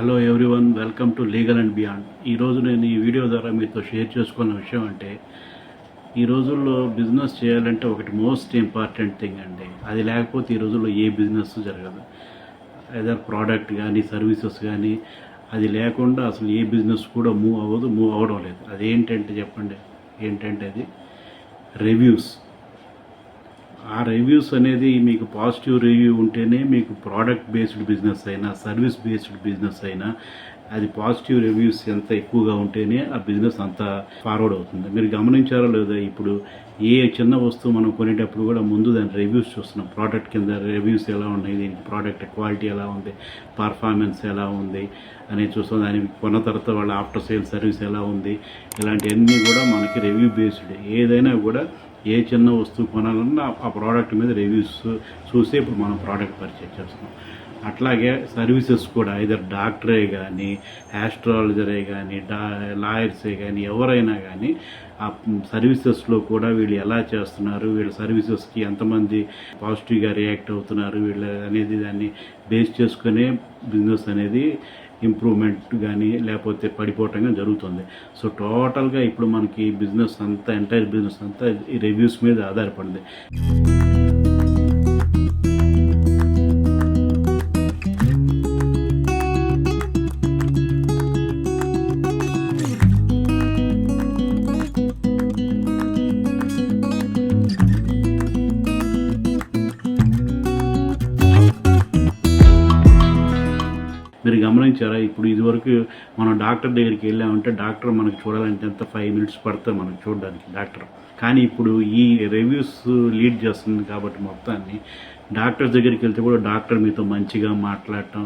Hello everyone, welcome to legal and beyond. ఈరోజు నేను ఈ వీడియో ద్వారా మీతో షేర్ చేసుకున్న విషయం అంటే, ఈ రోజుల్లో బిజినెస్ చేయాలంటే ఒకటి మోస్ట్ ఇంపార్టెంట్ థింగ్ అండి. అది లేకపోతే ఈ రోజుల్లో ఏ బిజినెస్ జరగదు. ఏదైనా ప్రోడక్ట్ కానీ సర్వీసెస్ కానీ అది లేకుండా అసలు ఏ బిజినెస్ కూడా మూవ్ అవ్వడం లేదు. అదేంటంటే చెప్పండి, ఏంటంటే అది రివ్యూస్. ఆ రివ్యూస్ అనేది మీకు పాజిటివ్ రివ్యూ ఉంటేనే మీకు ప్రోడక్ట్ బేస్డ్ బిజినెస్ అయినా సర్వీస్ బేస్డ్ బిజినెస్ అయినా అది పాజిటివ్ రివ్యూస్ ఎంత ఎక్కువగా ఉంటేనే ఆ బిజినెస్ అంత ఫార్వర్డ్ అవుతుంది. మీరు గమనించారో లేదో, ఇప్పుడు ఏ చిన్న వస్తువు మనం కొనేటప్పుడు కూడా ముందు దాని రివ్యూస్ చూస్తున్నాం. ప్రోడక్ట్ కింద రివ్యూస్ ఎలా ఉన్నాయి, దీనికి ప్రోడక్ట్ క్వాలిటీ ఎలా ఉంది, పర్ఫార్మెన్స్ ఎలా ఉంది అనేది చూస్తాం. దానికి కొన్న తర్వాత వాళ్ళ ఆఫ్టర్ సేల్ సర్వీస్ ఎలా ఉంది, ఇలాంటివన్నీ కూడా మనకి రివ్యూ బేస్డ్. ఏదైనా కూడా ఏ చిన్న వస్తువు కొనాలన్నా ఆ ప్రోడక్ట్ మీద రివ్యూస్ చూసి ఇప్పుడు మనం ప్రోడక్ట్ పర్చేజ్ చేస్తున్నాం. అట్లాగే సర్వీసెస్ కూడా ఐదర్ డాక్టరే కానీ, ఆస్ట్రాలజరే కానీ, లాయర్సే కానీ, ఎవరైనా కానీ ఆ సర్వీసెస్లో కూడా వీళ్ళు ఎలా చేస్తున్నారు, వీళ్ళ సర్వీసెస్కి ఎంతమంది పాజిటివ్గా రియాక్ట్ అవుతున్నారు వీళ్ళు అనేది దాన్ని బేస్ చేసుకునే బిజినెస్ అనేది ఇంప్రూవ్మెంట్ కానీ లేకపోతే పడిపోవటం కానీ జరుగుతుంది. సో టోటల్గా ఇప్పుడు మనకి బిజినెస్ అంతా, ఎంటైర్ బిజినెస్ అంతా ఈ రివ్యూస్ మీద ఆధారపడింది. మీరు గమనించారా, ఇప్పుడు ఇదివరకు మనం డాక్టర్ దగ్గరికి వెళ్ళామంటే డాక్టర్ మనకు చూడాలంటే ఎంత 5 minutes పడుతుంది మనకు చూడడానికి డాక్టర్. కానీ ఇప్పుడు ఈ రివ్యూస్ లీడ్ చేస్తుంది కాబట్టి మొత్తాన్ని డాక్టర్స్ దగ్గరికి వెళ్తే కూడా డాక్టర్ మీతో మంచిగా మాట్లాడటం,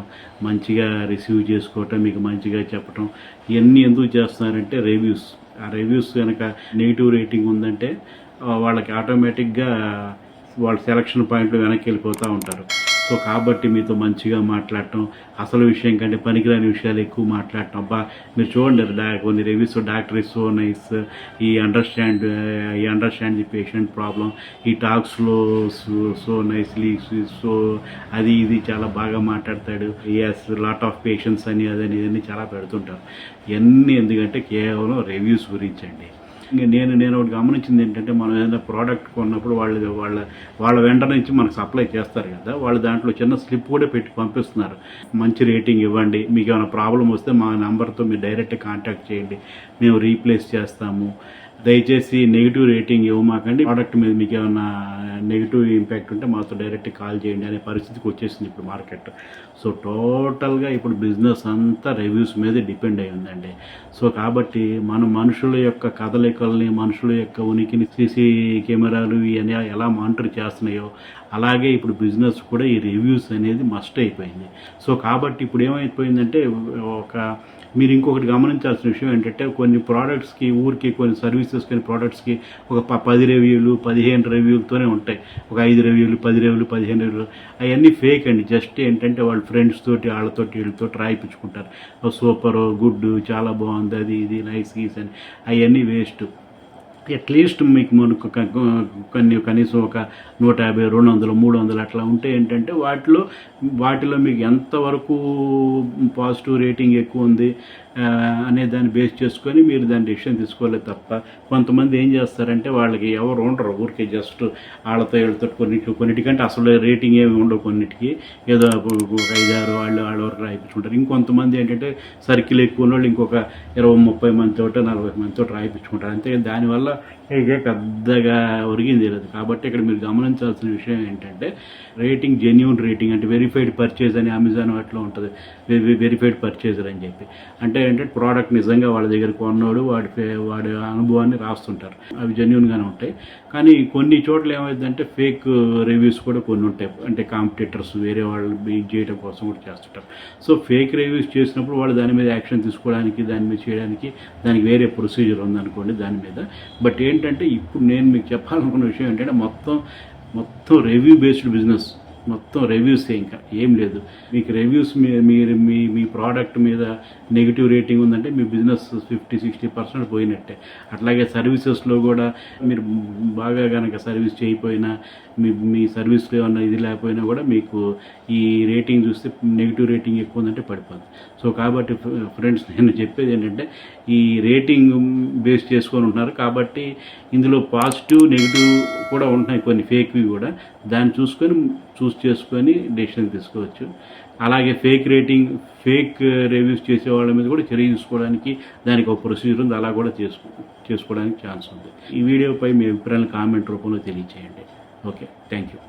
మంచిగా రిసీవ్ చేసుకోవటం, మీకు మంచిగా చెప్పటం, ఇవన్నీ ఎందుకు చేస్తున్నారంటే రివ్యూస్. ఆ రివ్యూస్ కనుక నెగిటివ్ రేటింగ్ ఉందంటే వాళ్ళకి ఆటోమేటిక్గా వాళ్ళ సెలక్షన్ పాయింట్లో వెనక్కి వెళ్ళిపోతూ ఉంటారు. సో కాబట్టి మీతో మంచిగా మాట్లాడటం, అసలు విషయం కంటే పనికిరాని విషయాలు ఎక్కువ మాట్లాడటం. మీరు చూడండి కొన్ని reviews, doctor is so nice, ఈ అండర్స్టాండ్ ది పేషెంట్ ప్రాబ్లం, ఈ టాక్స్లో సో నైస్లీ, సో అది ఇది చాలా బాగా మాట్లాడతాడు, ఎస్ లాట్ ఆఫ్ పేషెన్స్ అని అదని ఇవన్నీ చాలా పెడుతుంటారు. ఇవన్నీ ఎందుకంటే కేవలం రివ్యూస్ గురించి అండి. నేను ఒకటి గమనించింది ఏంటంటే, మనం ఏదైనా ప్రోడక్ట్ కొన్నప్పుడు వాళ్ళ వెంట నుంచి మనకు సప్లై చేస్తారు కదా, వాళ్ళు దాంట్లో చిన్న స్లిప్ కూడా పెట్టి పంపిస్తున్నారు. మంచి రేటింగ్ ఇవ్వండి, మీకు ఏమైనా ప్రాబ్లం వస్తే మా నెంబర్తో మీరు డైరెక్ట్ కాంటాక్ట్ చేయండి, మేము రీప్లేస్ చేస్తాము, దయచేసి నెగిటివ్ రేటింగ్ ఇవ్వమాకండి, ప్రోడక్ట్ మీద మీకు ఏమైనా నెగిటివ్ ఇంపాక్ట్ ఉంటే మాతో డైరెక్ట్ కాల్ చేయండి అనే పరిస్థితికి వచ్చేసింది ఇప్పుడు మార్కెట్. సో టోటల్గా ఇప్పుడు బిజినెస్ అంతా రివ్యూస్ మీద డిపెండ్ అయి ఉందండి. సో కాబట్టి మనం మనుషుల యొక్క కదలికల్ని, మనుషుల యొక్క ఉనికిని సీసీ కెమెరాలు ఇవన్నీ ఎలా మానిటర్ చేస్తున్నాయో అలాగే ఇప్పుడు బిజినెస్ కూడా ఈ రివ్యూస్ అనేది మస్ట్ అయిపోయింది. సో కాబట్టి ఇప్పుడు ఏమైపోయిందంటే, మీరు ఇంకొకటి గమనించాల్సిన విషయం ఏంటంటే, కొన్ని ప్రోడక్ట్స్కి ఊరికి, కొన్ని సర్వీసెస్, కొన్ని ప్రోడక్ట్స్కి ఒక 10 రివ్యూలు 15 రివ్యూలతోనే ఉంటాయి. ఒక 5 రివ్యూలు 10 రివ్యూలు 15 రివ్యూలు అవన్నీ ఫేక్ అండి. జస్ట్ ఏంటంటే వాళ్ళ ఫ్రెండ్స్ తోటి వాళ్ళతోటి వీళ్ళతోటి రాయిపించుకుంటారు. సూపర్, గుడ్, చాలా బాగుంది, అది ఇది నైస్ గీస్ అని. అవన్నీ వేస్ట్. అట్లీస్ట్ మీకు మనకు కనీసం ఒక 150, 200, 300 అట్లా ఉంటే ఏంటంటే వాటిలో మీకు ఎంతవరకు పాజిటివ్ రేటింగ్ ఎక్కువ ఉంది అనే దాన్ని బేస్ చేసుకొని మీరు దాని డెసిషన్ తీసుకోలేదు తప్ప, కొంతమంది ఏం చేస్తారంటే వాళ్ళకి ఎవరు ఉండరు, ఊరికే జస్ట్ వాళ్ళతో వీళ్ళతో కొన్నిటికంటే అసలు రేటింగ్ ఏమి ఉండవు, కొన్నిటికి ఏదో 5-6 వాళ్ళ వరకు రాయించుకుంటారు. ఇంకొంతమంది ఏంటంటే సర్కిల్ ఎక్కువ ఉన్న వాళ్ళు ఇంకొక 20-30 మందితో 40 మందితో రాయించుకుంటారు. అంతే, దానివల్ల ఇదే పెద్దగా ఒరిగింది లేదు. కాబట్టి ఇక్కడ మీరు గమనించాల్సిన విషయం ఏంటంటే, రేటింగ్ జెన్యూన్ రేటింగ్ అంటే వెరిఫైడ్ పర్చేజ్ అని అమెజాన్ వాటిలో ఉంటుంది, వెరిఫైడ్ పర్చేజర్ అని చెప్పి. అంటే ఏంటంటే ప్రోడక్ట్ నిజంగా వాళ్ళ దగ్గర కొన్నాడు, వాడి అనుభవాన్ని రాస్తుంటారు, అవి జెన్యూన్గానే ఉంటాయి. కానీ కొన్ని చోట్ల ఏమైందంటే ఫేక్ రివ్యూస్ కూడా కొన్ని ఉంటాయి. అంటే కాంపిటీటర్స్ వేరే వాళ్ళు బీట్ చేయడం కోసం కూడా చేస్తుంటారు. సో ఫేక్ రివ్యూస్ చేసినప్పుడు వాళ్ళు దాని మీద యాక్షన్ తీసుకోవడానికి, దాని మీద చేయడానికి దానికి వేరే ప్రొసీజర్ ఉందనుకోండి దాని మీద. బట్ ఏంటంటే ఇప్పుడు నేను మీకు చెప్పాలనుకున్న విషయం ఏంటంటే, మొత్తం రివ్యూ బేస్డ్ బిజినెస్, మొత్తం రివ్యూసే, ఇంకా ఏం లేదు. మీకు రివ్యూస్ మీరు మీ ప్రోడక్ట్ మీద నెగిటివ్ రేటింగ్ ఉందంటే మీ బిజినెస్ 50-60% పోయినట్టే. అట్లాగే సర్వీసెస్లో కూడా మీరు బాగా కనుక సర్వీస్ చేయకపోయినా మీ సర్వీస్లో ఏమన్నా ఇది లేకపోయినా కూడా మీకు ఈ రేటింగ్ చూస్తే నెగిటివ్ రేటింగ్ ఎక్కువ ఉందంటే పడిపోతుంది. సో కాబట్టి ఫ్రెండ్స్, నేను చెప్పేది ఏంటంటే ఈ రేటింగ్ బేస్ చేసుకొని ఉంటున్నారు కాబట్టి ఇందులో పాజిటివ్ నెగిటివ్ కూడా ఉంటున్నాయి, కొన్ని ఫేక్వి కూడా. దాన్ని చూస్ చేసుకొని డెసిషన్ తీసుకోవచ్చు. అలాగే ఫేక్ రివ్యూస్ చేసే వాళ్ళ మీద కూడా చర్య తీసుకోవడానికి దానికి ఒక ప్రొసీజర్ ఉంది, అలా కూడా చేసుకోవడానికి ఛాన్స్ ఉంది. ఈ వీడియోపై మీ అభిప్రాయాలను కామెంట్ రూపంలో తెలియచేయండి. Okay, thank you.